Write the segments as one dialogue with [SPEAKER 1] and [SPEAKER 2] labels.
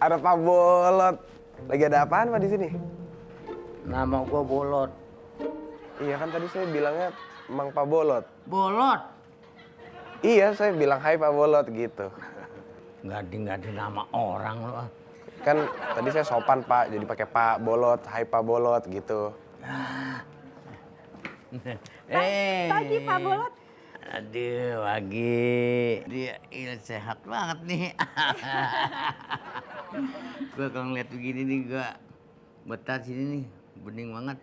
[SPEAKER 1] Ada Pak Bolot. Lagi ada apaan Pak di sini?
[SPEAKER 2] Nama gua Bolot.
[SPEAKER 1] Iya kan tadi saya bilangnya Mang Pak Bolot.
[SPEAKER 2] Bolot?
[SPEAKER 1] Iya, saya bilang hai Pak Bolot gitu.
[SPEAKER 2] Ganti nama orang lo.
[SPEAKER 1] Kan tadi saya sopan Pak, jadi pakai Pak Bolot, hai Pak Bolot gitu.
[SPEAKER 3] Pagi Pak Bolot.
[SPEAKER 2] Aduh, pagi. Dia sehat banget nih. Gua kalau ngeliat begini nih, gua betah sini nih. Bening banget.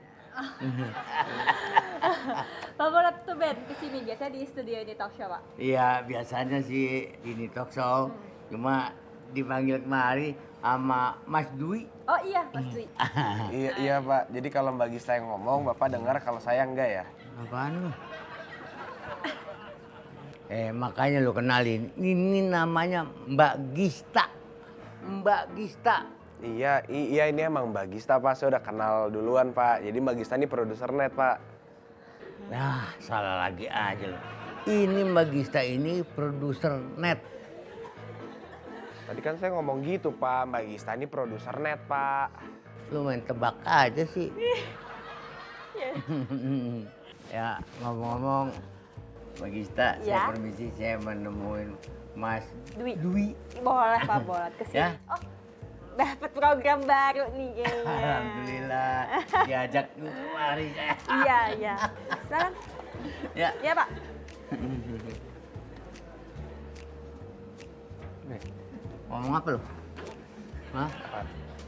[SPEAKER 3] Pak Bolot tuh Ben kesini biasanya di studio ini talk show Pak.
[SPEAKER 2] Iya, biasanya sih ini talk show. Cuma dipanggil kemari sama Mas Dwi.
[SPEAKER 3] Oh iya Mas Dwi.
[SPEAKER 1] Iya Pak, jadi kalau Mbak Gista yang ngomong, Bapak dengar kalau saya enggak ya?
[SPEAKER 2] Apaan lu? Makanya lu kenalin. Ini namanya Mbak Gista. Mbak Gista.
[SPEAKER 1] Iya ini emang Mbak Gista Pak, saya udah kenal duluan Pak. Jadi Mbak Gista ini produser net Pak.
[SPEAKER 2] Nah, salah lagi aja lu. Ini Mbak Gista ini produser net.
[SPEAKER 1] Tadi kan saya ngomong gitu Pak, Mbak Gista ini produser net Pak.
[SPEAKER 2] Lu main tebak aja sih. Ya, ngomong-ngomong, Mbak Gista,
[SPEAKER 3] Ya?
[SPEAKER 2] saya permisi, saya menemuin Mas
[SPEAKER 3] Dwi.
[SPEAKER 2] Dwi.
[SPEAKER 3] Boleh Pak Bolot kesini.
[SPEAKER 2] Ya?
[SPEAKER 3] Oh dapat program baru nih kayaknya.
[SPEAKER 2] Alhamdulillah, diajak lu kemari saya.
[SPEAKER 3] Iya. Silakan.
[SPEAKER 2] Ya.
[SPEAKER 3] Iya Pak.
[SPEAKER 2] Ngomong apa lu? Hah?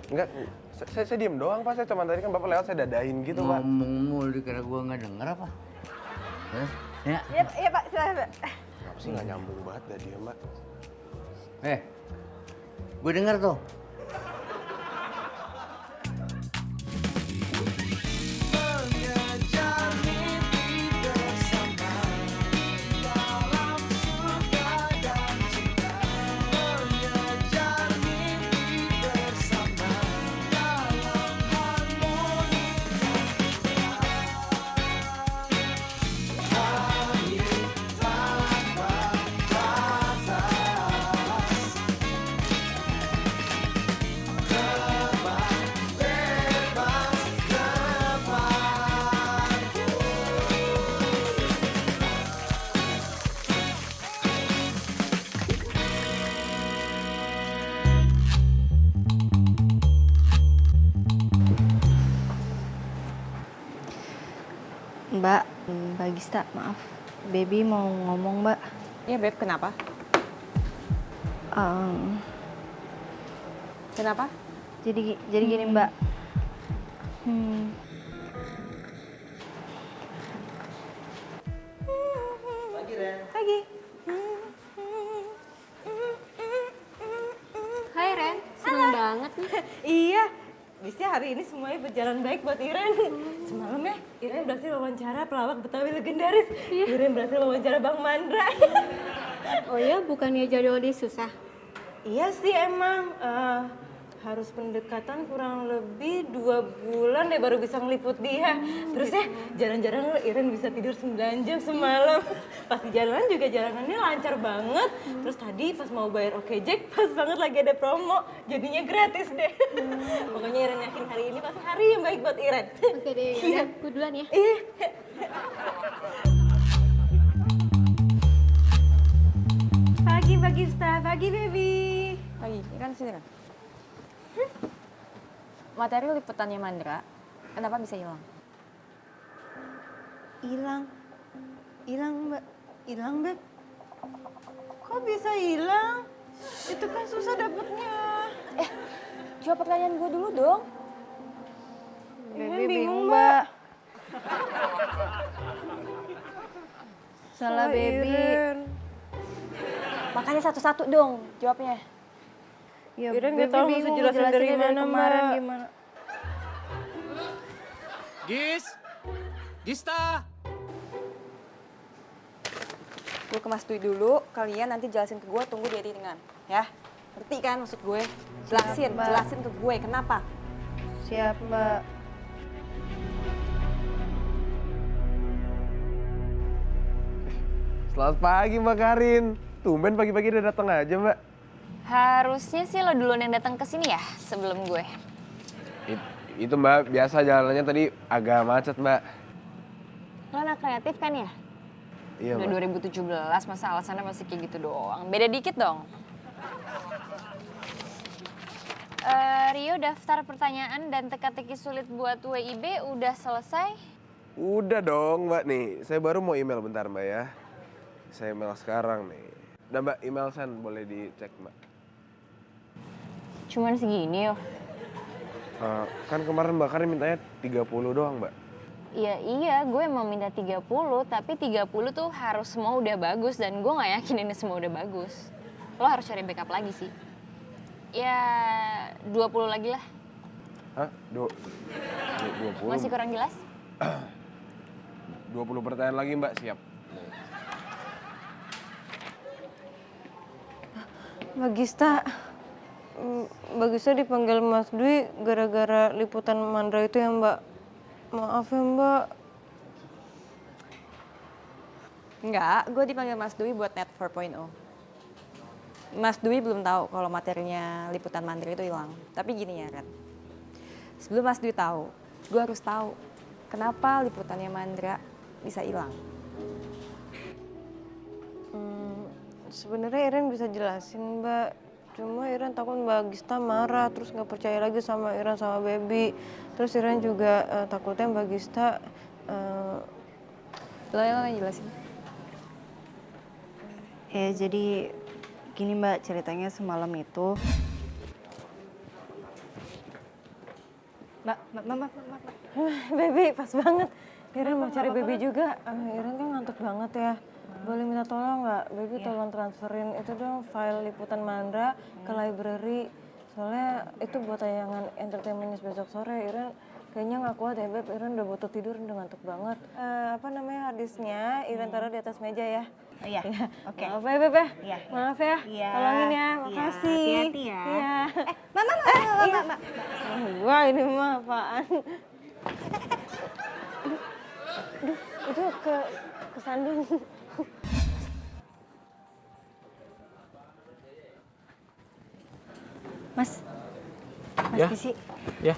[SPEAKER 1] Enggak, saya diem doang Pak, saya cuma tadi kan Bapak lewat saya dadain gitu Pak.
[SPEAKER 2] Ngomong mulu dikira gua nggak denger apa? Hah? Ya.
[SPEAKER 3] Iya Pak, silakan Pak.
[SPEAKER 1] Kenapa sih nggak nyambung banget dah dia Mbak?
[SPEAKER 2] Gue denger tuh.
[SPEAKER 4] Mbak Gista, maaf. Baby mau ngomong, Mbak.
[SPEAKER 3] Iya Beb, kenapa? Kenapa?
[SPEAKER 4] Jadi gini, Mbak.
[SPEAKER 2] Pagi, Ren.
[SPEAKER 4] Pagi.
[SPEAKER 3] Hai Ren, seneng banget nih.
[SPEAKER 5] Iya, bisnya hari ini semuanya berjalan baik buat Iren. Semalam ya, Iren berhasil wawancara pelawak Betawi legendaris. Iren berhasil wawancara Bang Mandra.
[SPEAKER 3] Oh iya, bukannya jadwal dia susah?
[SPEAKER 5] Iya sih emang, harus pendekatan kurang lebih 2 bulan deh baru bisa ngeliput dia. Terus ya, jarang-jarang Iren bisa tidur 9 jam semalam. Pas di jalanan juga jalanannya lancar banget. Terus tadi pas mau bayar Oke Jack, pas banget lagi ada promo. Jadinya gratis deh. Pokoknya Iren yakin hari ini pasti hari yang baik buat Iren.
[SPEAKER 3] Oke deh,
[SPEAKER 5] Iya.
[SPEAKER 3] gue duluan ya.
[SPEAKER 5] Iya. Pagi Mbak Gista, pagi baby.
[SPEAKER 3] Pagi, ini kan sini kan? Materi liputannya Mandra, kenapa bisa hilang?
[SPEAKER 5] Hilang Mbak, hilang Beb. Kok bisa hilang? Itu kan susah dapetnya.
[SPEAKER 3] Jawab pertanyaan gue dulu dong.
[SPEAKER 5] Iren bingung Mbak.
[SPEAKER 4] Salah baby.
[SPEAKER 5] Iren.
[SPEAKER 3] Makanya satu-satu dong jawabnya.
[SPEAKER 4] Ya,
[SPEAKER 5] Iren
[SPEAKER 4] baby
[SPEAKER 5] nggak tahu mesti
[SPEAKER 4] bingung
[SPEAKER 5] jelasin dari
[SPEAKER 4] ngejelasinnya
[SPEAKER 5] mana,
[SPEAKER 4] kemarin
[SPEAKER 5] Mbak.
[SPEAKER 4] gimana.
[SPEAKER 6] Gista!
[SPEAKER 3] Gue ke Mas Dwi dulu, kalian nanti jelasin ke gue, tunggu di editingan. Ya, ngerti kan maksud gue? Jelasin ke gue, kenapa?
[SPEAKER 4] Siap, Mbak.
[SPEAKER 1] Selamat pagi Mbak Karin. Tumben pagi-pagi udah datang aja Mbak.
[SPEAKER 6] Harusnya sih lo duluan yang datang ke sini ya sebelum gue.
[SPEAKER 1] Itu Mbak, biasa jalannya tadi agak macet Mbak.
[SPEAKER 6] Lo anak kreatif kan ya?
[SPEAKER 1] Iya
[SPEAKER 6] Udah
[SPEAKER 1] Mbak.
[SPEAKER 6] 2017, masa alasannya masih kayak gitu doang. Beda dikit dong. Rio, daftar pertanyaan dan teka-teki sulit buat WIB udah selesai?
[SPEAKER 1] Udah dong Mbak nih, saya baru mau email bentar Mbak ya. Saya email sekarang nih. Udah Mbak, email send boleh dicek Mbak.
[SPEAKER 6] Cuman segini yo.
[SPEAKER 1] Kan kemarin Mbak Karin mintanya 30 doang Mbak.
[SPEAKER 6] Iya, gue emang minta 30, tapi 30 tuh harus semua udah bagus dan gue gak yakin ini semua udah bagus. Lo harus cari backup lagi sih. Ya, 20 lagi lah.
[SPEAKER 1] Hah? 20?
[SPEAKER 6] Masih kurang jelas?
[SPEAKER 1] 20 pertanyaan lagi Mbak, siap.
[SPEAKER 5] Mbak Gista dipanggil Mas Dwi gara-gara liputan Mandra itu ya Mbak. Maaf ya Mbak.
[SPEAKER 3] Enggak, gue dipanggil Mas Dwi buat Net 4.0. Mas Dwi belum tahu kalau materinya liputan Mandra itu hilang. Tapi gini ya, Red. Sebelum Mas Dwi tahu, gue harus tahu kenapa liputannya Mandra bisa hilang.
[SPEAKER 5] Sebenarnya Iren bisa jelasin Mbak. Cuma Iren takut Mbak Gista marah, terus nggak percaya lagi sama Iren sama Baby. Terus Iren juga takutnya Mbak Gista
[SPEAKER 3] Lo yang jelasin.
[SPEAKER 4] Ya jadi gini Mbak, ceritanya semalam itu. Mbak.
[SPEAKER 5] Baby pas banget. Iren mau cari Baby juga. Iren kan ngantuk banget ya. Boleh minta tolong nggak? Baby tolong transferin itu dong file liputan Mandra ke library. Soalnya itu buat tayangan entertainment news besok sore. Iren kayaknya nggak kuat ya Beb. Iren udah butuh tidur, udah ngantuk banget. Apa namanya harddisknya? Iren taruh di atas meja ya.
[SPEAKER 4] Oh iya, oke.
[SPEAKER 5] Maaf ya Beb ya.
[SPEAKER 4] Iya.
[SPEAKER 5] Maaf ya.
[SPEAKER 4] Iya.
[SPEAKER 5] Tolongin ya.
[SPEAKER 4] Iya,
[SPEAKER 5] Makasih.
[SPEAKER 4] hati-hati ya.
[SPEAKER 5] Iya.
[SPEAKER 4] Mbak.
[SPEAKER 5] Wah ini mah apaan? Aduh, itu kesandung.
[SPEAKER 4] Mas
[SPEAKER 7] Ya.
[SPEAKER 4] Pisi.
[SPEAKER 7] Ya,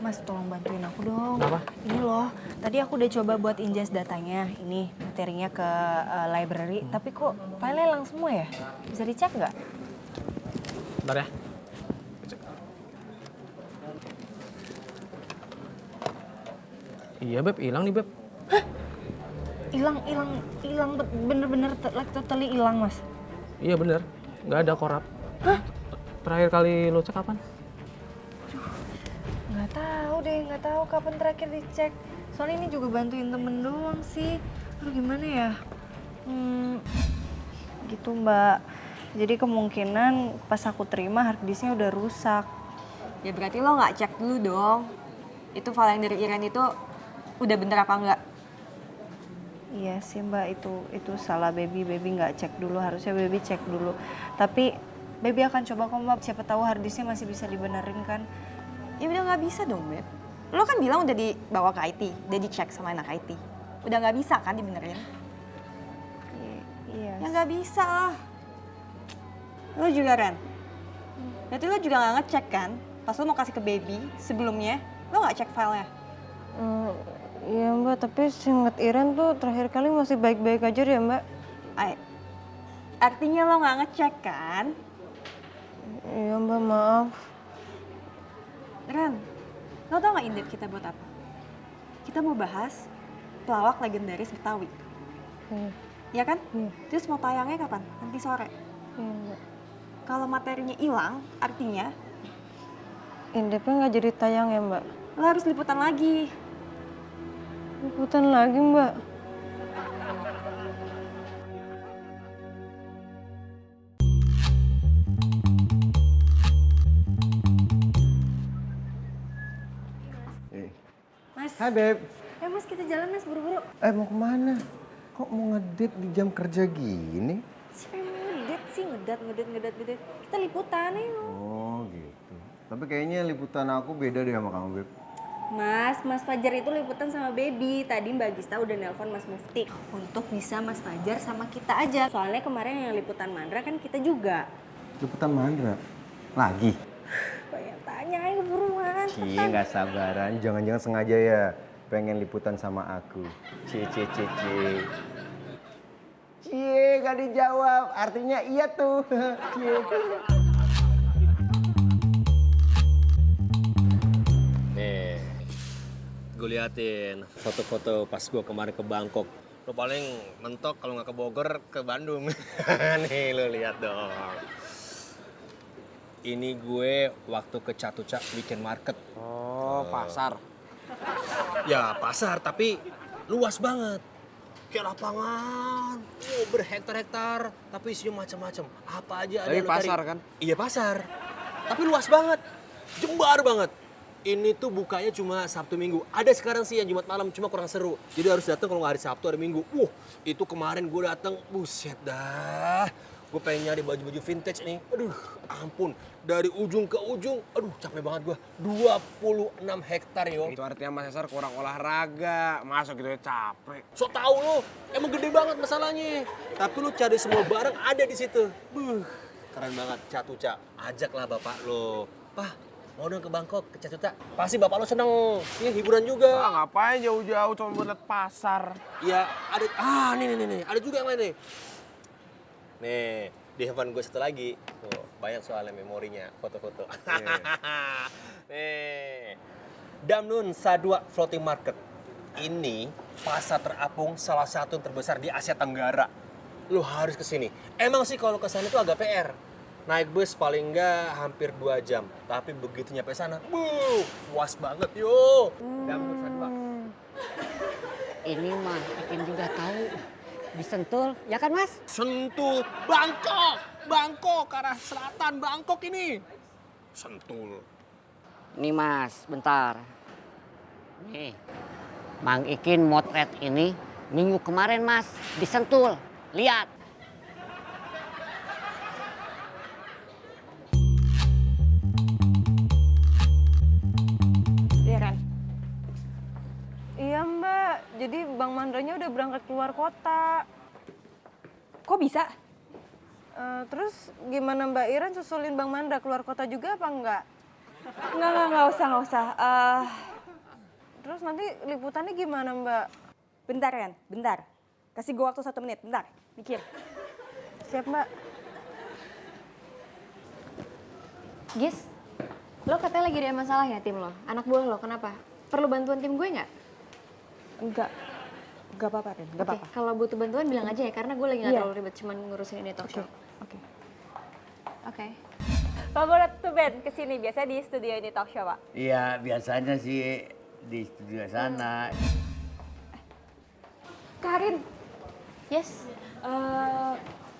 [SPEAKER 4] Mas tolong bantuin aku dong.
[SPEAKER 7] Kenapa?
[SPEAKER 4] Ini loh, tadi aku udah coba buat ingest datanya, ini materinya ke library, tapi kok file-nya hilang semua ya? Bisa dicek nggak?
[SPEAKER 7] bentar ya. Iya Beb, hilang nih Beb.
[SPEAKER 4] Hilang bener-bener totally hilang Mas.
[SPEAKER 7] Iya bener, nggak ada korap. Terakhir kali lo cek kapan?
[SPEAKER 4] Nggak tahu kapan terakhir dicek. Soalnya ini juga bantuin temen doang sih. Aduh gimana ya? Gitu Mbak. Jadi kemungkinan pas aku terima hard disknya udah rusak.
[SPEAKER 3] Ya berarti lo nggak cek dulu dong. Itu file yang dari Iren itu udah bener apa enggak?
[SPEAKER 4] Iya sih Mbak, itu salah Baby nggak cek dulu, harusnya Baby cek dulu. Tapi Baby akan coba kok Mbak, siapa tahu hard disknya masih bisa dibenerin kan.
[SPEAKER 3] Ya udah nggak bisa dong, Beb. Lo kan bilang udah dibawa ke IT, udah dicek sama anak IT. Udah nggak bisa kan dibenerin?
[SPEAKER 4] Iya.
[SPEAKER 3] Ya nggak bisa lah. Lo juga, Ren. Berarti lo juga nggak ngecek kan? Pas lo mau kasih ke Baby sebelumnya, lo nggak cek filenya?
[SPEAKER 5] Iya Mbak, tapi seinget Iren tuh terakhir kali masih baik-baik aja ya Mbak.
[SPEAKER 3] Artinya lo nggak ngecek kan?
[SPEAKER 5] Iya Mbak, maaf.
[SPEAKER 3] Ren, lo tau nggak indep kita buat apa? Kita mau bahas pelawak legendaris Betawi. Ya kan?
[SPEAKER 5] Iya.
[SPEAKER 3] Terus mau tayangnya kapan? Nanti sore.
[SPEAKER 5] Iya Mbak.
[SPEAKER 3] Kalau materinya hilang, artinya
[SPEAKER 5] Indepnya nggak jadi tayang ya Mbak?
[SPEAKER 3] lo harus liputan lagi.
[SPEAKER 5] Liputan lagi Mbak.
[SPEAKER 4] Mas,
[SPEAKER 8] Hai Beb.
[SPEAKER 4] Mas kita jalan Mas, buru-buru.
[SPEAKER 8] Mau kemana? Kok mau ngedate di jam kerja gini?
[SPEAKER 4] Siapa yang mau ngedate sih? Ngedat. Kita liputan ayo.
[SPEAKER 8] Oh gitu. Tapi kayaknya liputan aku beda deh sama kamu Beb.
[SPEAKER 4] Mas Fajar itu liputan sama Baby. Tadi Mbak Gista udah nelpon Mas Mufti untuk bisa Mas Fajar sama kita aja. Soalnya kemarin yang liputan Mandra kan kita juga.
[SPEAKER 8] Liputan Mandra. Lagi?
[SPEAKER 4] Banyak tanya ayo buruan.
[SPEAKER 8] Cie, nggak sabaran. Jangan-jangan sengaja ya pengen liputan sama aku. Cie, cie, cie, cie. Cie, gak dijawab. Artinya iya tuh. Cie.
[SPEAKER 9] Nih, gue liatin foto-foto pas gue kemarin ke Bangkok. Lo paling mentok kalau nggak ke Bogor, ke Bandung. Nih, lo lihat dong. Ini gue waktu ke Chatuchak Weekend Market.
[SPEAKER 1] Oh, pasar.
[SPEAKER 9] Ya pasar, tapi luas banget. Kayak lapangan, berhektar-hektar, tapi isinya macam-macam. Apa aja ada
[SPEAKER 1] Tapi
[SPEAKER 9] yang lo cari.
[SPEAKER 1] pasar kan?
[SPEAKER 9] Iya pasar, tapi luas banget, jembar banget. Ini tuh bukanya cuma Sabtu Minggu. Ada sekarang sih yang Jumat malam, cuma kurang seru. Jadi harus datang kalau nggak hari Sabtu, hari Minggu. Itu kemarin gue datang, buset dah. Gue pengen nyari baju-baju vintage nih. Aduh, ampun. Dari ujung ke ujung, aduh capek banget gue. 26 hektar yo.
[SPEAKER 1] Itu artinya Mas Cesar kurang olahraga. Masa gitu ya capek.
[SPEAKER 9] So tau lo, emang gede banget masalahnya. Tapi lu cari semua barang ada di situ. Keren banget, Chatuchak. Ajaklah bapak lo. Pah, mau dong ke Bangkok, ke Chatuchak. Pasti bapak lo seneng. Ini hiburan juga.
[SPEAKER 1] Ah, ngapain jauh-jauh cuma buat liat pasar.
[SPEAKER 9] Ya, ada. Nih. Ada juga yang lain nih. Nih, di handphone gue satu lagi. Tuh, banyak soalnya memorinya, foto-foto. Nih, Damnun Sadwa Floating Market. Ini pasar terapung salah satu yang terbesar di Asia Tenggara. Lu harus kesini. Emang sih kalau kesana itu agak PR. Naik bus paling enggak hampir 2 jam. Tapi begitu nyampe sana, puas banget yo. Damnun Sadwa.
[SPEAKER 10] Ini mah Ikin juga tahu. Di Sentul, ya kan Mas?
[SPEAKER 9] Sentul, Bangkok, ke arah selatan Bangkok ini. Sentul.
[SPEAKER 10] Nih Mas, bentar. Nih, Mang Ikin motret ini minggu kemarin Mas, di Sentul. Lihat.
[SPEAKER 3] Iya Ren.
[SPEAKER 5] Iya Mbak, jadi Bang Mandranya udah berangkat keluar kota.
[SPEAKER 3] Kok bisa?
[SPEAKER 5] Terus gimana Mbak Iren susulin Bang Mandra keluar kota juga apa enggak?
[SPEAKER 3] Nggak usah.
[SPEAKER 5] Terus nanti liputannya gimana Mbak?
[SPEAKER 3] Bentar Ren, bentar. Kasih gue waktu 1 menit, bentar. Mikir.
[SPEAKER 5] Siap Mbak.
[SPEAKER 6] Gis, lo katanya lagi ada masalah ya tim lo? Anak buah lo, kenapa? Perlu bantuan tim gue nggak?
[SPEAKER 3] Enggak apa-apa Ren, enggak
[SPEAKER 6] Oke,
[SPEAKER 3] apa-apa.
[SPEAKER 6] kalau butuh bantuan bilang aja ya, karena gue lagi nggak
[SPEAKER 3] Iya.
[SPEAKER 6] terlalu ribet, cuman ngurusin ini talk show.
[SPEAKER 3] Oke.
[SPEAKER 6] Oke.
[SPEAKER 3] Pak Bolot tuh Ben, kesini biasanya di studio ini talk show Pak.
[SPEAKER 2] Iya, biasanya sih di studio sana.
[SPEAKER 3] Karin,
[SPEAKER 6] Yes.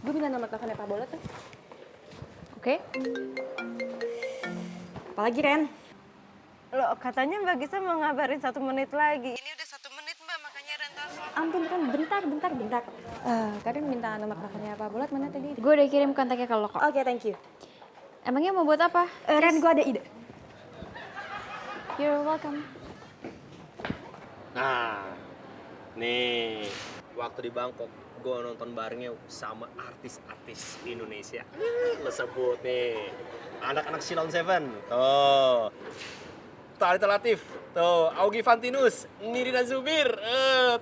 [SPEAKER 3] gue minta nomor teleponnya Pak Bolot tuh.
[SPEAKER 6] Oke.
[SPEAKER 3] Apalagi Ren?
[SPEAKER 5] Loh katanya Mbak Gisa mau ngabarin 1 menit lagi. Ini udah 1 menit Mbak, makanya Ren telepon.
[SPEAKER 3] Ampun Ren, bentar. Karin minta nomor teleponnya Pak Bolot mana tadi?
[SPEAKER 6] Gue udah kirim kontaknya ke lo kok.
[SPEAKER 3] Oke, thank you.
[SPEAKER 6] Emangnya mau buat apa?
[SPEAKER 3] Ren, gue ada ide.
[SPEAKER 6] You're welcome.
[SPEAKER 9] Nah, nih waktu di Bangkok gue nonton barengnya sama artis-artis Indonesia. Lo sebut nih, anak-anak Silon Seven, tuh, Thalita Latif, tuh, Augie Fantinus, Nirina Zubir,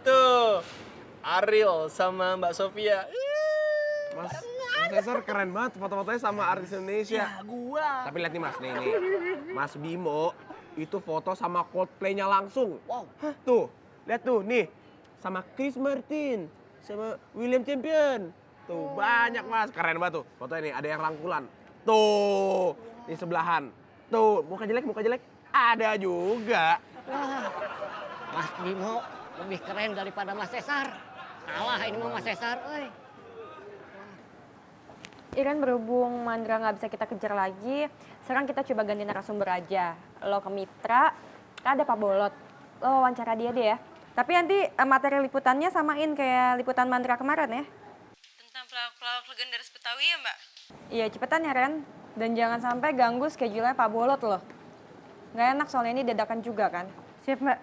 [SPEAKER 9] tuh, Ariel sama Mbak Sofia.
[SPEAKER 1] Mas Cesar keren banget foto-fotonya sama artis Indonesia.
[SPEAKER 9] Ya gua.
[SPEAKER 1] Tapi lihat nih Mas, nih. Mas Bimo itu foto sama Coldplay-nya langsung. Wow. Tuh, lihat tuh nih. Sama Chris Martin, sama William Champion. Tuh, banyak Mas. Keren banget tuh. Fotonya nih, ada yang rangkulan. Tuh, di sebelahan. Tuh, muka jelek. Ada juga.
[SPEAKER 10] Wah, Mas Bimo lebih keren daripada Mas Cesar. Kalah ini mah Mas Cesar, euy.
[SPEAKER 3] Iren berhubung Mandra nggak bisa kita kejar lagi, sekarang kita coba ganti narasumber aja. Lo ke Mitra, ada Pak Bolot. Lo wawancara dia deh ya. Tapi nanti materi liputannya samain kayak liputan Mandra kemarin ya.
[SPEAKER 5] Tentang pelawak-pelawak legendaris Betawi ya Mbak?
[SPEAKER 3] Iya cepetan ya Ren. Dan jangan sampai ganggu schedule-nya Pak Bolot loh. Nggak enak soalnya ini dadakan juga kan.
[SPEAKER 5] Siap Mbak.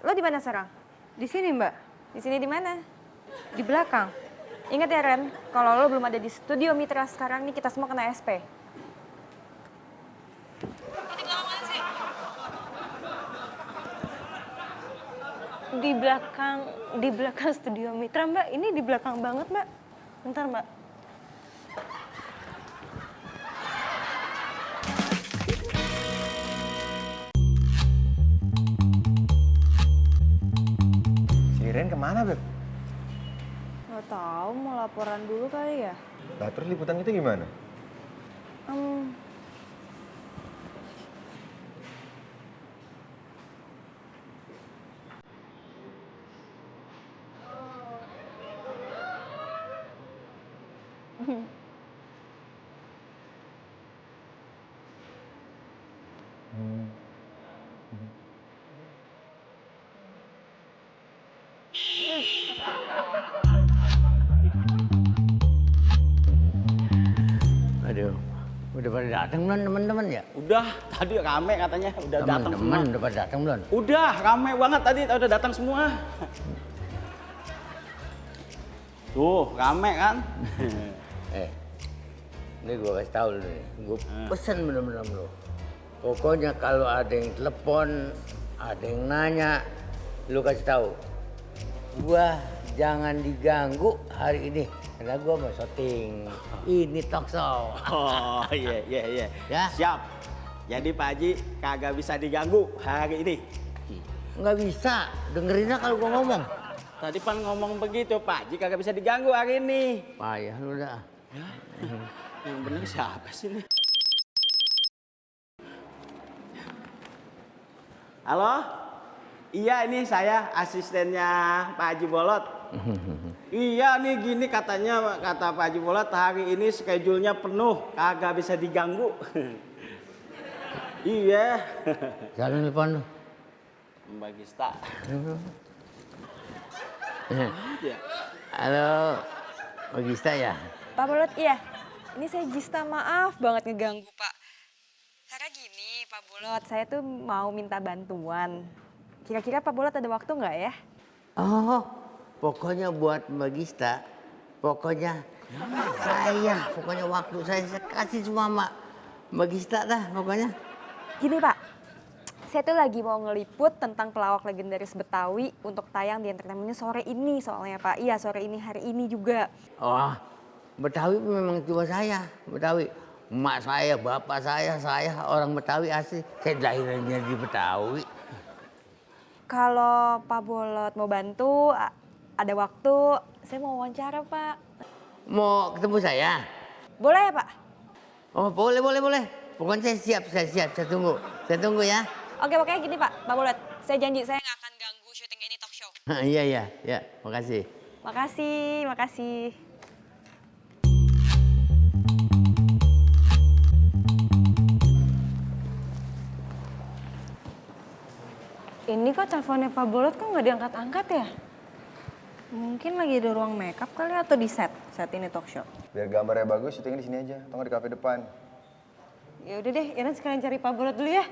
[SPEAKER 3] Lo di mana sekarang?
[SPEAKER 5] Di sini Mbak?
[SPEAKER 3] Di sini di mana?
[SPEAKER 5] Di belakang.
[SPEAKER 3] Ingat ya Ren, kalau lo belum ada di studio Mitra sekarang nih kita semua kena SP.
[SPEAKER 5] Di belakang studio Mitra, Mbak. Ini di belakang banget, Mbak. Bentar, Mbak.
[SPEAKER 8] Si Ren kemana, Beb?
[SPEAKER 4] Nggak tahu, mau laporan dulu kali ya?
[SPEAKER 8] Lah terus liputan itu gimana?
[SPEAKER 2] Aduh, udah pada datang belum teman-teman ya?
[SPEAKER 11] Udah, tadi rame katanya, udah datang semua.
[SPEAKER 2] Teman-teman udah pada datang belum?
[SPEAKER 11] Udah, rame banget tadi, udah datang semua. Tuh, rame kan?
[SPEAKER 2] Ini gue kasih tahu lu nih, gue pesen bener-bener lu. Pokoknya kalau ada yang telepon, ada yang nanya, lu kasih tahu. Gua jangan diganggu hari ini, karena gua mau syuting. Ini talk show.
[SPEAKER 11] Oh iya.
[SPEAKER 2] Ya?
[SPEAKER 11] Siap. Jadi Pak Haji kagak bisa diganggu hari ini.
[SPEAKER 2] Nggak bisa, dengerinnya kalau gua ngomong.
[SPEAKER 11] Tadi pan ngomong begitu, Pak Haji kagak bisa diganggu hari ini.
[SPEAKER 2] Payah lu dah.
[SPEAKER 11] Yang bener siapa sih ini? Halo? Iya ini saya asistennya Pak Haji Bolot. Iya nih gini katanya, kata Pak Haji Bolot hari ini schedule-nya penuh, kagak bisa diganggu. Iya.
[SPEAKER 2] Siapa telepon lu?
[SPEAKER 11] Mbak Gista. Iya.
[SPEAKER 2] Halo, Mbak Gista ya?
[SPEAKER 3] Pak Bolot, iya. Ini saya Gista, maaf banget ngeganggu Pak. Karena gini Pak Bolot, saya tuh mau minta bantuan. Kira-kira Pak Bolot ada waktu nggak ya?
[SPEAKER 2] Oh, pokoknya buat Mbak Gista, pokoknya waktu saya kasih semua Mbak Gista dah pokoknya.
[SPEAKER 3] Gini Pak, saya tuh lagi mau ngeliput tentang pelawak legendaris Betawi untuk tayang di Entertainment sore ini soalnya Pak. Iya sore ini, hari ini juga.
[SPEAKER 2] Oh, Betawi memang cuma saya, Betawi. Emak saya, bapak saya orang Betawi asli. Saya lahirnya di Betawi.
[SPEAKER 3] Kalau Pak Bolot mau bantu, ada waktu, saya mau wawancara Pak.
[SPEAKER 2] Mau ketemu saya?
[SPEAKER 3] Boleh ya Pak?
[SPEAKER 2] Oh boleh. Pokoknya saya siap, saya tunggu ya.
[SPEAKER 3] Oke, pokoknya gini Pak Bolot. Saya janji saya nggak akan ganggu syuting ini talk show.
[SPEAKER 2] Iya, makasih.
[SPEAKER 3] Makasih.
[SPEAKER 5] Ini kok teleponnya Pak Bolot kok nggak diangkat-angkat ya?
[SPEAKER 4] Mungkin lagi di ruang makeup kali atau di set ini talk show.
[SPEAKER 8] Biar gambarnya bagus, syutingnya di sini aja. Atau nggak di kafe depan.
[SPEAKER 5] Ya udah deh, Iren sekalian cari Pak Bolot dulu ya.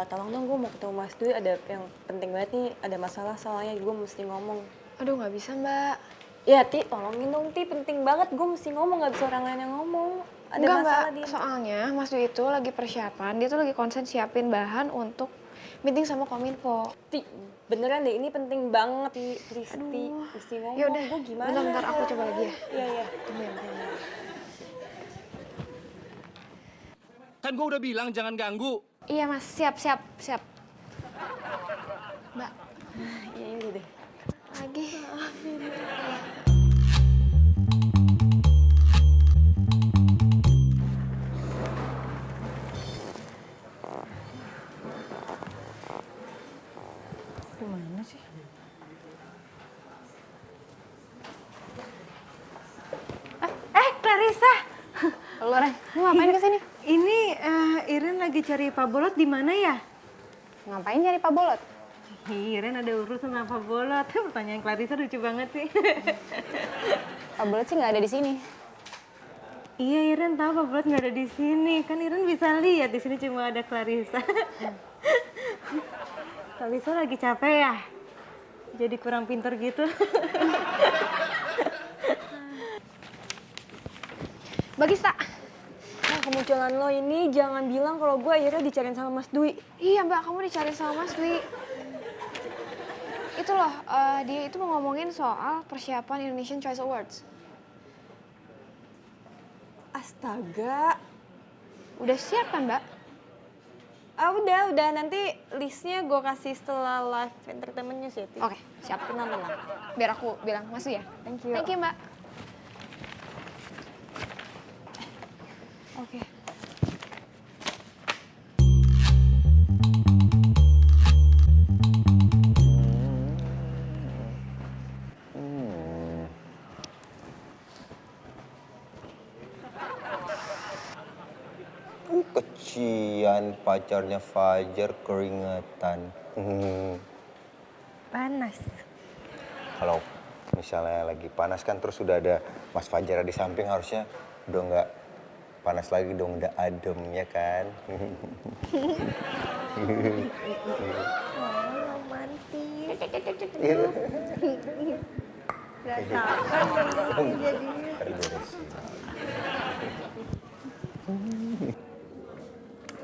[SPEAKER 3] Tolong dong gue mau ketemu Mas Dwi, ada yang penting banget nih, ada masalah soalnya gue mesti ngomong.
[SPEAKER 6] Aduh nggak bisa Mbak.
[SPEAKER 3] Ya Ti, tolongin dong Ti, penting banget gue mesti ngomong, gak bisa orang lain yang ngomong. Ada masalah
[SPEAKER 6] Mbak. Soalnya Mas Dwi itu lagi persiapan, dia tuh lagi konsen siapin bahan untuk meeting sama Kominfo.
[SPEAKER 3] Ti, beneran deh ini penting banget Ti, please Ti, mesti ngomong.
[SPEAKER 6] Yaudah,
[SPEAKER 3] gue gimana?
[SPEAKER 6] bentar aku coba lagi ya.
[SPEAKER 3] Iya.
[SPEAKER 6] Tunggu ya.
[SPEAKER 9] Kan gue udah bilang jangan ganggu.
[SPEAKER 6] Iya Mas, siap. Mbak,
[SPEAKER 3] Iya ini deh.
[SPEAKER 6] lagi.
[SPEAKER 4] Gimana sih?
[SPEAKER 5] Clarissa.
[SPEAKER 6] Lu Ren, lu ngapain kesini?
[SPEAKER 5] Ini Iren lagi cari Pak Bolot di mana ya?
[SPEAKER 6] Ngapain nyari Pak Bolot?
[SPEAKER 5] Iren ada urusan sama Pak Bolot. Pertanyaan Clarissa lucu banget sih.
[SPEAKER 6] Pak Bolot sih nggak ada di sini.
[SPEAKER 5] Iya, Iren tahu Pak Bolot nggak ada di sini. Kan Iren bisa lihat di sini cuma ada Clarissa. Kak Lisa lagi capek ya? Jadi kurang pinter gitu.
[SPEAKER 3] Bagista, nah, kemunculan lo ini jangan bilang kalau gue akhirnya dicariin sama Mas Dwi.
[SPEAKER 6] Iya mbak, kamu dicariin sama Mas Dwi. Itu loh, dia itu mau ngomongin soal persiapan Indonesian Choice Awards.
[SPEAKER 3] Astaga.
[SPEAKER 6] Udah siap kan mbak?
[SPEAKER 3] Udah. Nanti listnya gue kasih setelah live entertainment-nya sih.
[SPEAKER 6] Oke, siap.
[SPEAKER 3] Tenang.
[SPEAKER 6] Biar aku bilang Mas Dwi ya.
[SPEAKER 3] Thank you.
[SPEAKER 6] Thank you mbak.
[SPEAKER 3] Oke.
[SPEAKER 8] Kecian pacarnya Fajar keringetan.
[SPEAKER 5] Panas.
[SPEAKER 8] Kalau misalnya lagi panas kan terus udah ada Mas Fajar di samping harusnya udah nggak panas lagi dong, udah adem ya kan?
[SPEAKER 5] Romantis.
[SPEAKER 8] Gak
[SPEAKER 5] sabar jadinya.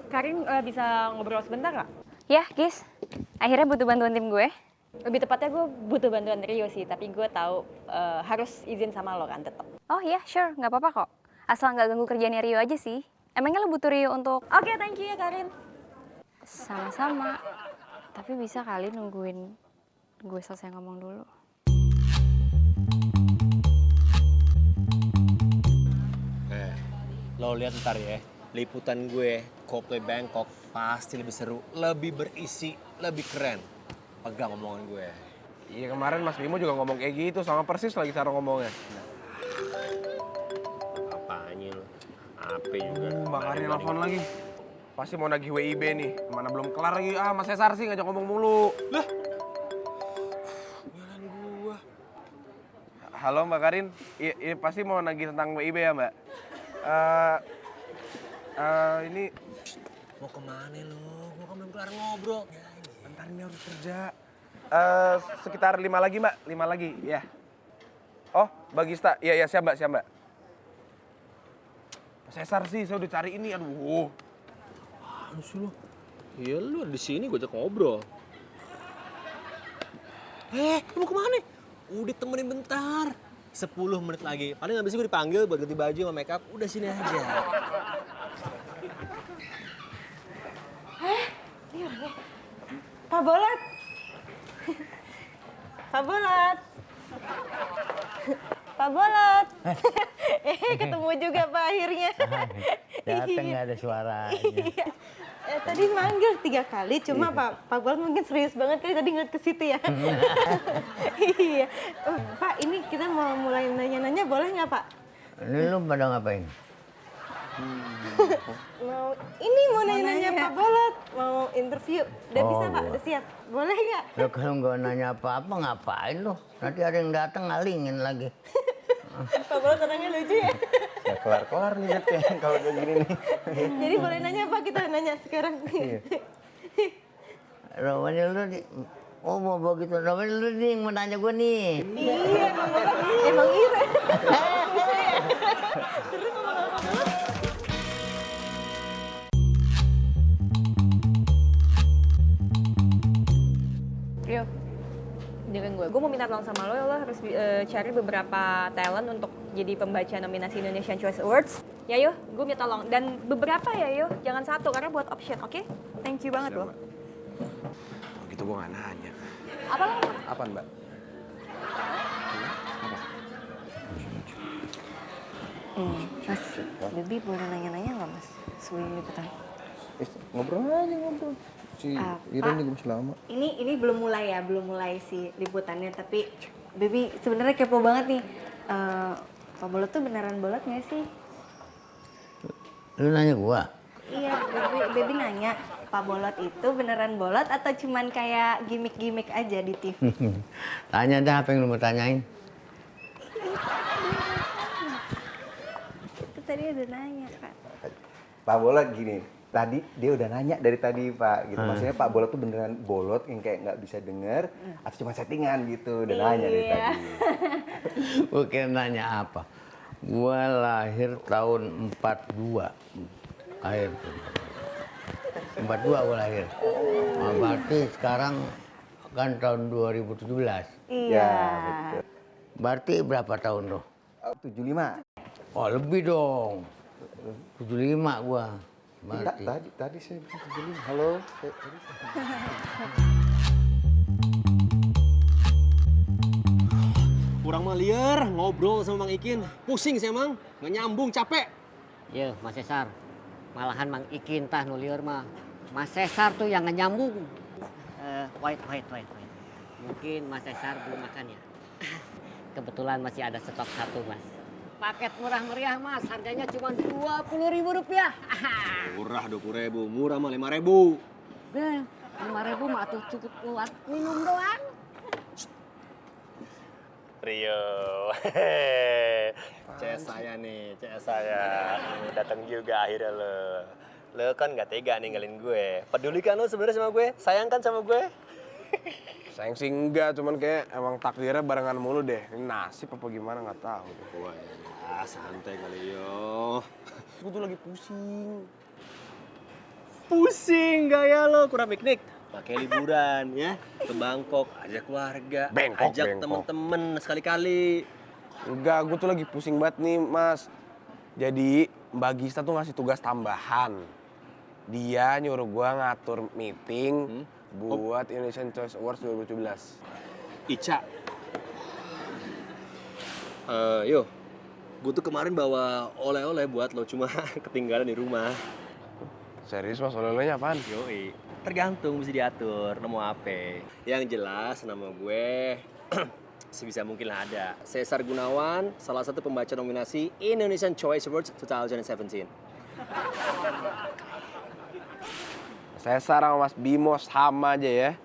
[SPEAKER 3] Karin bisa ngobrol sebentar nggak?
[SPEAKER 6] Ya, Gis. Akhirnya butuh bantuan tim gue.
[SPEAKER 3] Lebih tepatnya gue butuh bantuan Rio sih, tapi gue tahu harus izin sama lo kan tetap.
[SPEAKER 6] Oh iya, sure. Nggak apa-apa kok. Asal nggak ganggu kerjaannya Rio aja sih. Emangnya lo butuh Rio untuk...
[SPEAKER 3] Oke, thank you ya Karin.
[SPEAKER 6] Sama-sama. Tapi bisa kali nungguin gue selesai ngomong dulu.
[SPEAKER 9] Lo lihat ntar ya, liputan gue Coldplay Bangkok pasti lebih seru, lebih berisi, lebih keren. Pegang omongan gue.
[SPEAKER 1] Iya kemarin Mas Bimo juga ngomong kayak gitu, sama persis lagi cara ngomongnya.
[SPEAKER 9] Apanya lo? Apa juga?
[SPEAKER 1] Mbak Karin nelfon lagi. Pasti mau nagih WIB nih, mana belum kelar lagi. Mas Cesar sih ngajak ngomong mulu. Lah, jalan gua. Halo Mbak Karin, ini pasti mau nagih tentang WIB ya Mbak? Ini...
[SPEAKER 9] Mau kemana lo? Gua kan belum kelar ngobrol.
[SPEAKER 1] Bentar ini harus kerja. Sekitar 5 lagi Mbak, 5 lagi ya. Oh, Bagista, iya siap Mbak. Mas Cesar sih, saya udah cari ini, aduh.
[SPEAKER 9] Apaan sih lo? Iya lu di sini gue ajak ngobrol. Lu mau kemana? Udah temenin bentar. 10 menit lagi. Paling habis itu gue dipanggil buat ganti baju sama make up. Udah sini aja.
[SPEAKER 5] Ini orangnya. Pak Bolot. Pak Bolot. Pak Bolot. Ketemu juga Pak akhirnya.
[SPEAKER 2] Datang nggak ada suaranya.
[SPEAKER 5] Tadi manggil 3 kali, cuma Pak Bolot mungkin serius banget kali tadi ngeliat ke situ ya. Iya. Pak, ini kita mau mulai nanya-nanya boleh nggak Pak?
[SPEAKER 2] Ini lu pada ngapain?
[SPEAKER 5] Mau nanya-nanya Pak Bolot, mau interview. Udah bisa Pak, udah siap. Boleh nggak?
[SPEAKER 2] Lo kalau nggak nanya apa-apa ngapain lo? Nanti ada yang datang ngalingin lagi.
[SPEAKER 5] Pak Bolot orangnya lucu ya.
[SPEAKER 8] Ya kelar-kelar nih Jet, kalau kayak gini nih.
[SPEAKER 5] Jadi boleh nanya Pak, kita nanya sekarang.
[SPEAKER 2] Romanya lu nih, oh mau begitu. Romanya lu nih yang mau nanya gue nih.
[SPEAKER 5] Iya, Pak Bolot emang ira. Seru ngomong sama Pak Bolot.
[SPEAKER 3] Rio, dengerin gue mau minta tolong sama lo harus cari beberapa talent untuk jadi pembaca nominasi Indonesian Choice Awards. Ya yo, gue minta tolong. Dan beberapa ya yo, jangan satu karena buat option, oke? Thank you banget lo.
[SPEAKER 1] Oh gitu gue gak nanya.
[SPEAKER 3] Apa lo?
[SPEAKER 1] Apaan Mbak?
[SPEAKER 4] Mas, Bibi boleh nanya-nanya nggak Mas sebelum liputan?
[SPEAKER 8] Ngobrol aja ngobrol. Si Ira juga masih lama.
[SPEAKER 4] Ini belum mulai si liputannya, tapi Bibi sebenarnya kepo banget nih. Pak Bolot tuh beneran bolot nggak sih?
[SPEAKER 2] Lu nanya gua?
[SPEAKER 4] Iya, Bibi nanya, Pak Bolot itu beneran bolot atau cuman kayak gimmick-gimmick aja di TV?
[SPEAKER 2] Tanya dah apa yang lu mau tanyain.
[SPEAKER 4] Itu tadi ada nanya, Kak.
[SPEAKER 8] Pak Bolot gini, tadi dia udah nanya dari tadi Pak gitu. Maksudnya Pak Bolot tuh beneran bolot yang kayak nggak bisa denger atau cuma settingan gitu. Udah nanya dari tadi.
[SPEAKER 2] Bukan nanya apa. Gua lahir tahun 42. Akhir. 42 gua lahir. Nah, berarti sekarang kan tahun 2017.
[SPEAKER 8] Iya, betul.
[SPEAKER 2] Berarti berapa tahun tuh?
[SPEAKER 8] 75.
[SPEAKER 2] Oh, lebih dong. 75 gua.
[SPEAKER 8] Enggak,
[SPEAKER 2] Berarti.
[SPEAKER 8] tadi saya bilang 75. Halo.
[SPEAKER 9] Kurang mah liar, ngobrol sama Mang Ikin. Pusing sih emang, nggak nyambung, capek.
[SPEAKER 10] Iya, Mas Cesar. Malahan Mang Ikin tah nulieur mah. Mas Cesar tuh yang nyambung. Wait. Mungkin Mas Cesar belum makan ya. Kebetulan masih ada stok satu, Mas. Paket murah meriah, Mas. Harganya cuma Rp20.000.
[SPEAKER 9] Murah 20.000, murah mah 5.000.
[SPEAKER 10] Beh, 5.000 mah tuh cukup buat minum doang.
[SPEAKER 12] Rio, CS saya nih, CS saya. Datang juga akhirnya lo. Lo kan gak tega ninggalin gue. Peduli kan lo sebenarnya sama gue? Sayang kan sama gue?
[SPEAKER 1] Sayang sih enggak, cuman kayak emang takdirnya barengan mulu deh. Ini nasib apa gimana nggak tahu.
[SPEAKER 9] Wah, ya, santai kali yo.
[SPEAKER 1] Gue tuh lagi pusing.
[SPEAKER 9] Pusing gaya lo, kurang piknik. Pakai liburan ya, ke Bangkok, ajak keluarga, ajak temen-temen sekali-kali.
[SPEAKER 1] Enggak, gue tuh lagi pusing banget nih, Mas. Jadi, Mbak Gista tuh ngasih tugas tambahan. Dia nyuruh gue ngatur meeting buat Indonesian Choice Awards 2017.
[SPEAKER 9] Ica. Yo, gue tuh kemarin bawa oleh-oleh buat lo, cuma ketinggalan di rumah.
[SPEAKER 1] Serius, Mas, oleh-olehnya apaan?
[SPEAKER 9] Yoi, tergantung mesti diatur, lo mau apa. Yang jelas nama gue sebisa mungkin lah ada. Cesar Gunawan, salah satu pembaca nominasi Indonesian Choice Awards 2017.
[SPEAKER 1] Cesar sama Mas Bimo sama aja ya.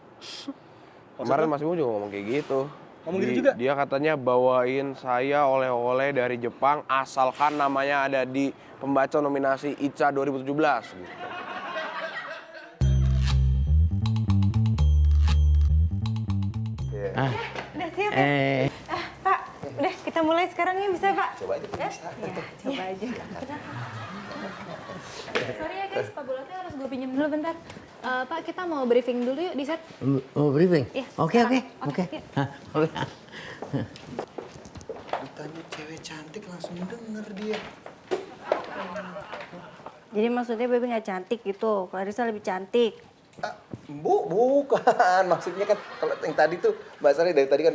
[SPEAKER 1] Kemarin Mas Bimo juga ngomong kayak gitu.
[SPEAKER 9] Ngomong gitu juga?
[SPEAKER 1] Dia katanya bawain saya oleh-oleh dari Jepang asalkan namanya ada di pembaca nominasi ICA 2017 gitu.
[SPEAKER 5] Udah siap ya? Pak, udah kita mulai sekarang ya bisa Pak?
[SPEAKER 8] Coba aja bisa.
[SPEAKER 5] Ya, coba aja.
[SPEAKER 6] Sorry ya guys, Pak Bolotnya harus gue pinjam dulu bentar. Pak, kita mau briefing dulu yuk di set.
[SPEAKER 2] Oh, briefing?
[SPEAKER 6] Iya,
[SPEAKER 2] Oke.
[SPEAKER 8] Ditanya cewek cantik langsung denger dia.
[SPEAKER 4] Jadi maksudnya Baby nggak cantik gitu, Clarissa lebih cantik.
[SPEAKER 8] Bukan. Maksudnya kan kalau yang tadi tuh Mbak Sari dari tadi kan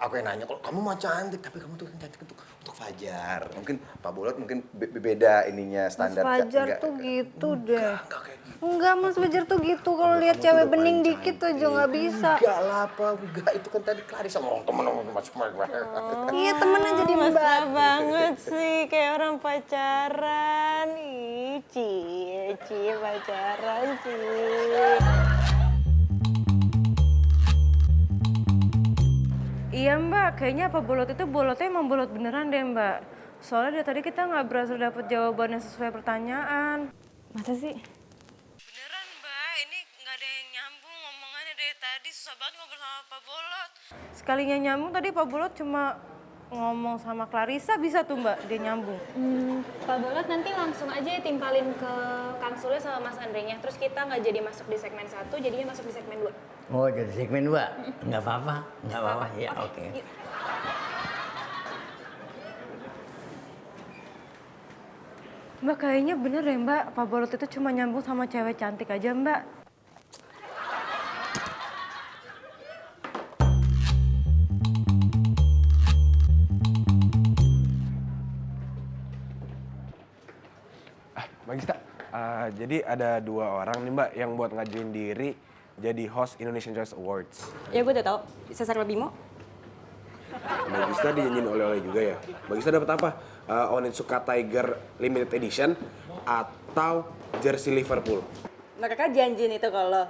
[SPEAKER 8] aku yang nanya, kalau kamu mah cantik, tapi kamu tuh yang cantik untuk Fajar. Mungkin Pak Bolot mungkin beda ininya standar.
[SPEAKER 4] Mas Fajar tuh gitu deh. Enggak, Mas Fajar tuh gitu. Kalau lihat cewek bening dikit aja nggak bisa.
[SPEAKER 8] Enggak lah, Pak. Enggak, itu kan tadi Clarissa ngomong temen masuk.
[SPEAKER 4] Iya, temen aja di
[SPEAKER 5] Mesra banget sih, kayak orang pacaran. Ih, cie pacaran, cie. Iya Mbak, kayaknya Pak Bolot itu bolotnya emang bolot beneran deh Mbak. Soalnya dari tadi kita nggak berhasil dapet jawaban yang sesuai pertanyaan.
[SPEAKER 3] Masa sih?
[SPEAKER 5] Beneran Mbak, ini nggak ada yang nyambung ngomongannya dari tadi. Susah banget ngobrol sama Pak Bolot. Sekalinya nyambung tadi Pak Bolot cuma ngomong sama Clarissa bisa tuh Mbak, dia nyambung.
[SPEAKER 6] Pak Bolot nanti langsung aja timpalin ke Kang Sule sama Mas Andrenya. Terus kita nggak jadi masuk di segmen 1, jadinya masuk di segmen 2.
[SPEAKER 2] Oh, jadi segmen 2? Nggak apa-apa. Ya, oke.
[SPEAKER 5] Mbak kayaknya bener deh Mbak, Pak Bolot itu cuma nyambung sama cewek cantik aja Mbak.
[SPEAKER 1] Mbak Gista, jadi ada 2 orang nih Mbak yang buat ngajuin diri jadi host Indonesian Choice Awards.
[SPEAKER 3] Ya gue udah tahu, Cesar sama Bimo.
[SPEAKER 1] Mbak Gista dijanjiin oleh-oleh juga ya. Mbak Gista dapat apa? Onitsuka Tiger Limited Edition atau jersey Liverpool.
[SPEAKER 3] Mereka janjiin itu kalau.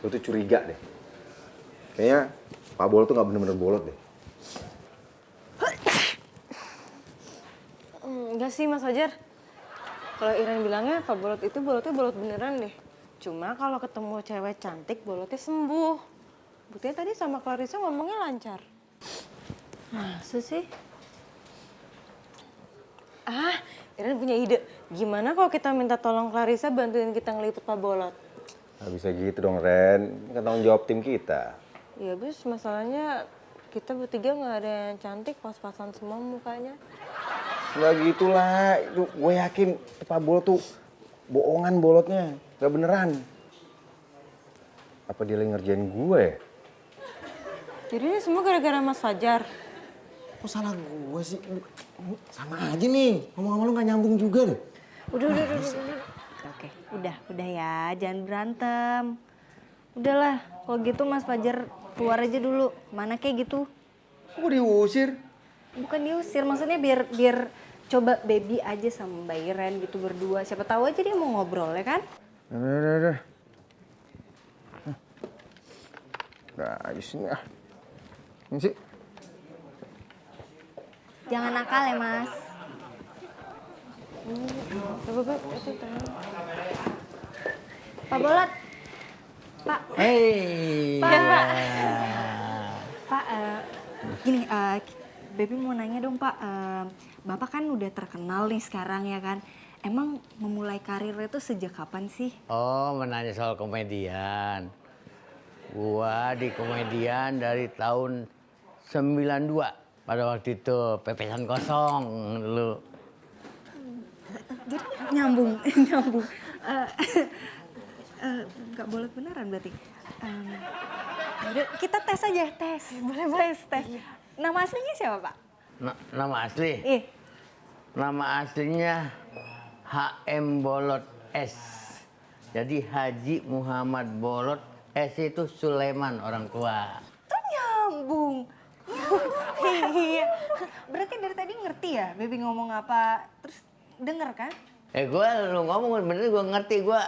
[SPEAKER 8] Lu tuh curiga deh. Kayaknya Pak Bolot tuh nggak bener-bener bolot deh.
[SPEAKER 5] Enggak sih Mas Fajar. Kalau Iren bilangnya Pak Bolot itu bolotnya bolot beneran deh. Cuma kalau ketemu cewek cantik bolotnya sembuh. Buktinya tadi sama Clarissa ngomongnya lancar. Masa sih? Iren punya ide. Gimana kalau kita minta tolong Clarissa bantuin kita ngeliput Pak Bolot?
[SPEAKER 8] Nggak bisa gitu dong, Ren. Ini kan tanggung jawab tim kita.
[SPEAKER 5] Ya bis, masalahnya kita bertiga nggak ada yang cantik, pas-pasan semua mukanya.
[SPEAKER 8] Nggak gitulah. Itu gue yakin Pak Bolot tuh bohongan bolotnya. Nggak beneran. Apa dia lagi ngerjain gue?
[SPEAKER 5] Jadi ini semua gara-gara Mas Fajar.
[SPEAKER 8] Kok salah gue sih? Sama aja nih. Ngomong-ngomong lu nggak nyambung juga deh.
[SPEAKER 4] Udah. Oke, udah ya, jangan berantem. Udahlah, kalau gitu Mas Fajar keluar aja dulu. Mana kayak gitu?
[SPEAKER 8] Kok diusir?
[SPEAKER 4] Bukan diusir, maksudnya biar coba baby aja sama Mbak Iren gitu berdua. Siapa tahu aja dia mau ngobrol ya kan?
[SPEAKER 8] Udah. Nah, sini ah. Ini sih.
[SPEAKER 4] Jangan nakal ya Mas.
[SPEAKER 5] Coba itu tenang.
[SPEAKER 4] Pak Bolot. Pak.
[SPEAKER 2] Hei.
[SPEAKER 4] Pak, gini, Baby mau nanya dong Pak. Bapak kan udah terkenal nih sekarang ya kan. Emang memulai karirnya itu sejak kapan sih?
[SPEAKER 2] Oh, menanya soal komedian. Gua di komedian dari tahun 92. Pada waktu itu pepesan kosong dulu.
[SPEAKER 4] Jadi nyambung. Nggak boleh beneran berarti. Yaudah, kita tes aja, tes. Boleh tes. Nama aslinya siapa Pak?
[SPEAKER 2] Nama asli? Nama aslinya HM Bolot S. Jadi Haji Muhammad Bolot S itu Sulaiman orang tua.
[SPEAKER 4] Tuh nyambung. Iya. Berarti dari tadi ngerti ya Baby ngomong apa, terus denger kan?
[SPEAKER 2] Lu ngomong bener gue ngerti, gue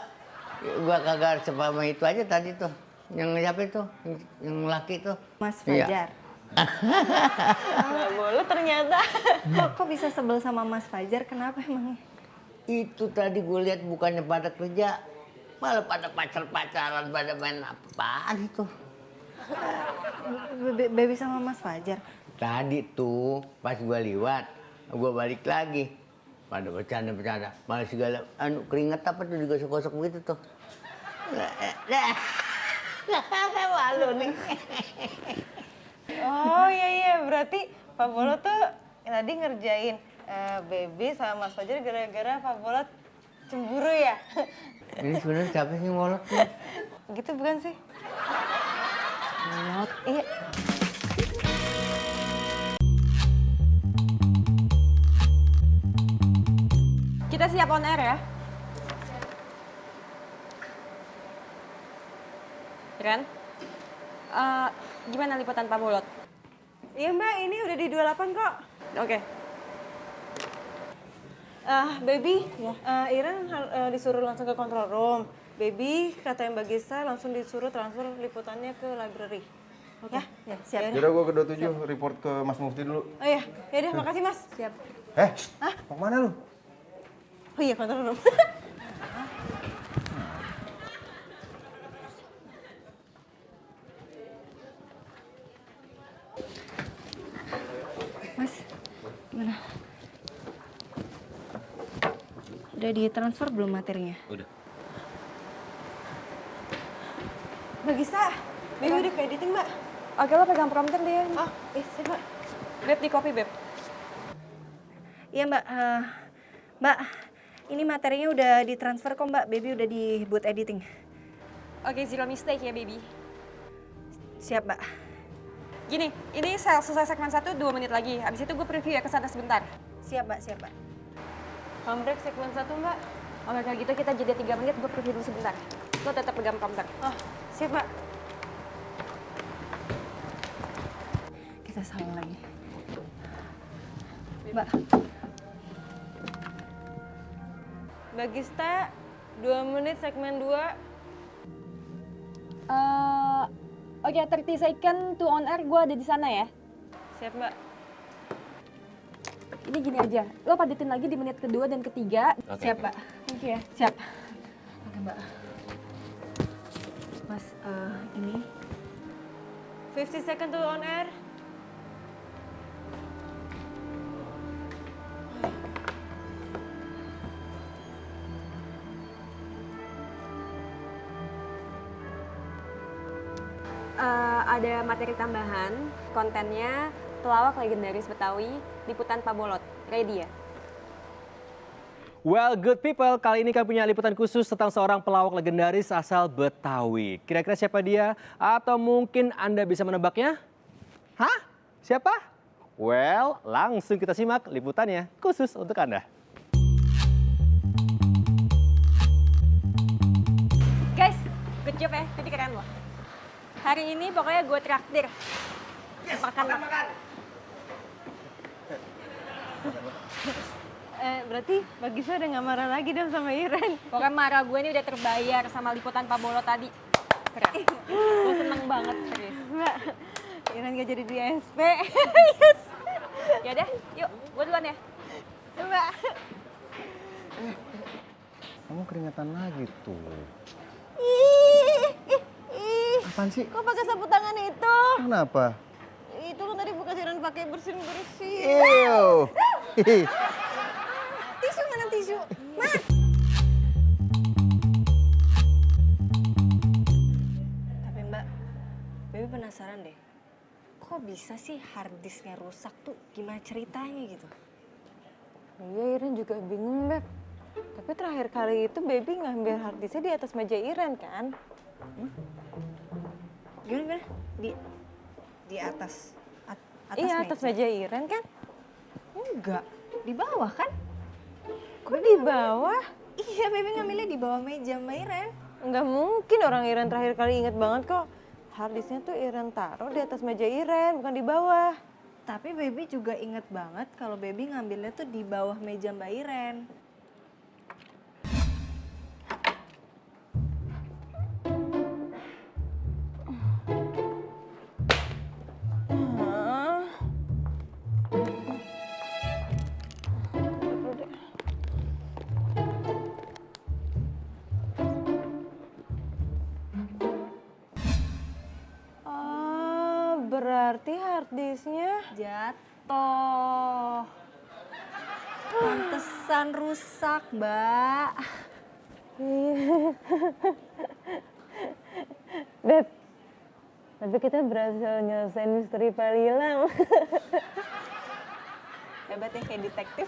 [SPEAKER 2] kagak sepama itu aja tadi tuh. Yang siapa itu? Yang laki tuh.
[SPEAKER 4] Mas Fajar.
[SPEAKER 5] Nggak boleh ternyata.
[SPEAKER 4] Kok bisa sebel sama Mas Fajar? Kenapa emangnya?
[SPEAKER 2] Itu tadi gue lihat bukannya pada kerja, malah pada pacaran, pada main apaan itu.
[SPEAKER 4] Baby sama Mas Fajar?
[SPEAKER 2] Tadi tuh pas gue liwat, gue balik lagi. Pada bercanda, malah segala keringet apa tuh digosok-gosok begitu tuh. Malu nih.
[SPEAKER 5] Oh iya, berarti Pak Bolot tuh tadi ngerjain Baby sama Mas Fajar gara-gara Pak Bolot cemburu ya?
[SPEAKER 2] Ini sebenarnya siapa sih Bolot tuh?
[SPEAKER 5] Gitu bukan sih? Bolot, iya.
[SPEAKER 3] Kita siap on air ya. Ren, gimana liputan Pak Bolot?
[SPEAKER 5] Iya Mbak, ini udah di 28 kok.
[SPEAKER 3] Oke.
[SPEAKER 5] Baby, Iren disuruh langsung ke control room. Baby, kata Mbak Gisa langsung disuruh transfer liputannya ke library. Oke, ya, siap.
[SPEAKER 8] Yaudah gue ke 27 report ke Mas Mufti dulu.
[SPEAKER 5] Oh iya, yaudah makasih Mas. Siap.
[SPEAKER 8] Mau kemana lu?
[SPEAKER 5] Oh iya, control room.
[SPEAKER 4] Mas, gimana? Udah ditransfer belum materinya?
[SPEAKER 9] Udah.
[SPEAKER 5] Mbak Gisa, Baby udah ke editing Mbak.
[SPEAKER 3] Oke, lo pegang prompter deh.
[SPEAKER 5] Oh, siap Mbak.
[SPEAKER 3] Beb, di copy Beb.
[SPEAKER 4] Iya Mbak, Mbak, ini materinya udah ditransfer kok Mbak. Baby udah di boot editing.
[SPEAKER 3] Oke, zero mistake ya baby.
[SPEAKER 4] Siap Mbak.
[SPEAKER 3] Gini, ini selesai segmen 1 2 menit lagi. Habis itu gue preview ya ke sana sebentar.
[SPEAKER 4] Siap Mbak, siap Mbak.
[SPEAKER 5] Handbrake segmen 1 Mbak.
[SPEAKER 3] Oke, kalau gitu kita jeda 3 menit, gue preview dulu sebentar. Lo tetap pegang prompter.
[SPEAKER 5] Oh, siap Mbak.
[SPEAKER 4] Kita salah lagi. Mbak.
[SPEAKER 5] Mbak Gista, 2 menit segmen 2.
[SPEAKER 3] Oke, 30 second to on air, gue ada di sana ya.
[SPEAKER 5] Siap Mbak.
[SPEAKER 13] ini gini aja. Lo padetin lagi di menit kedua dan ketiga.
[SPEAKER 9] Oke,
[SPEAKER 13] Siap,
[SPEAKER 9] oke.
[SPEAKER 13] Mbak. Thank you ya. Siap.
[SPEAKER 4] Oke, Mbak. Mas, ini
[SPEAKER 5] 50 second to on air.
[SPEAKER 13] Ada materi tambahan, kontennya pelawak legendaris Betawi, liputan Pak Bolot. Ready ya?
[SPEAKER 9] Well, good people, kali ini kami punya liputan khusus tentang seorang pelawak legendaris asal Betawi. Kira-kira siapa dia? Atau mungkin Anda bisa menebaknya? Hah? Siapa? Well, langsung kita simak liputannya khusus untuk Anda.
[SPEAKER 13] Guys, good job ya. Jadi keren loh. Hari ini pokoknya gue traktir. Makan.
[SPEAKER 5] Berarti Mbak Gisel udah gak marah lagi dong sama Iren.
[SPEAKER 13] Pokoknya marah gue ini udah terbayar sama liputan Pak Bolot tadi. Keren. Gue seneng banget, serius.
[SPEAKER 5] Mbak, Iren gak jadi di SP.
[SPEAKER 13] Yes. Yaudah, yuk. Gue duluan ya.
[SPEAKER 5] Mbak.
[SPEAKER 8] Kamu keringetan lagi tuh.
[SPEAKER 5] Ih.
[SPEAKER 8] Apaan sih?
[SPEAKER 5] Kok pakai sapu tangan itu?
[SPEAKER 8] Kenapa?
[SPEAKER 5] Itu kan tadi bekas Iren pakai bersin-bersin.
[SPEAKER 8] Ew.
[SPEAKER 5] Tisu mana tisu? Mas.
[SPEAKER 4] Tapi Mbak, Baby penasaran deh. Kok bisa sih hard disknya rusak tuh? Gimana ceritanya gitu?
[SPEAKER 5] Iya, Iren juga bingung, Beb. Tapi terakhir kali itu Baby ngambil hard disknya di atas meja Iren, kan?
[SPEAKER 4] Gimana? Di atas
[SPEAKER 5] Iya, atas meja Iren, kan?
[SPEAKER 4] Enggak, di bawah kan?
[SPEAKER 5] Kok di bawah?
[SPEAKER 4] Iya, Baby ngambilnya di bawah meja Mbak Iren.
[SPEAKER 5] Nggak mungkin, orang Iren terakhir kali inget banget kok. Hard disknya tuh Iren taruh di atas meja Iren, bukan di bawah.
[SPEAKER 4] Tapi Baby juga inget banget kalau Baby ngambilnya tuh di bawah meja Mbak Iren.
[SPEAKER 5] Berarti hard disknya
[SPEAKER 4] jatuh. Pantesan rusak, Mbak.
[SPEAKER 5] Beb, tapi kita berhasil nyelesain misteri Palilang.
[SPEAKER 4] Hebat ya, kayak detektif.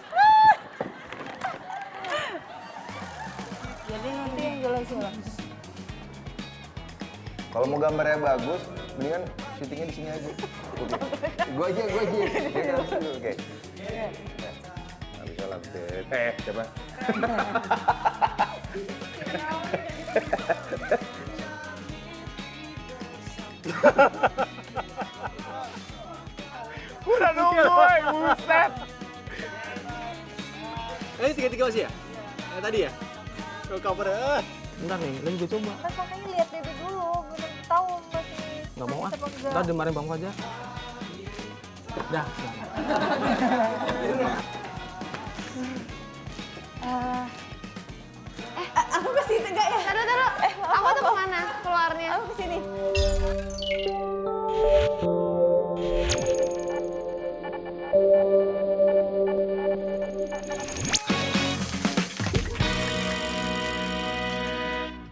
[SPEAKER 5] Jadi nanti yang jelasin lah.
[SPEAKER 8] Kalau mau gambarnya bagus, mendingan syutingnya di sini aja. Oke. Gue aja. Dia kan dulu, oke. Nggak bisa lah, Beb. Siapa?
[SPEAKER 9] Udah nunggu, buset. Ini 3-3 masih ya? Yang tadi ya? Kalau cover
[SPEAKER 7] Bentar nih, Lin gue coba.
[SPEAKER 4] Kan makanya lihat Baby dulu, belum tahu masih.
[SPEAKER 7] Nggak mau ah.
[SPEAKER 4] apa enggak.
[SPEAKER 7] Ntar demarin Bang Fajar. Dah, silakan.
[SPEAKER 5] Aku ke situ enggak ya?
[SPEAKER 6] Taruh. Aku tuh kemana keluarnya?
[SPEAKER 5] Aku ke sini.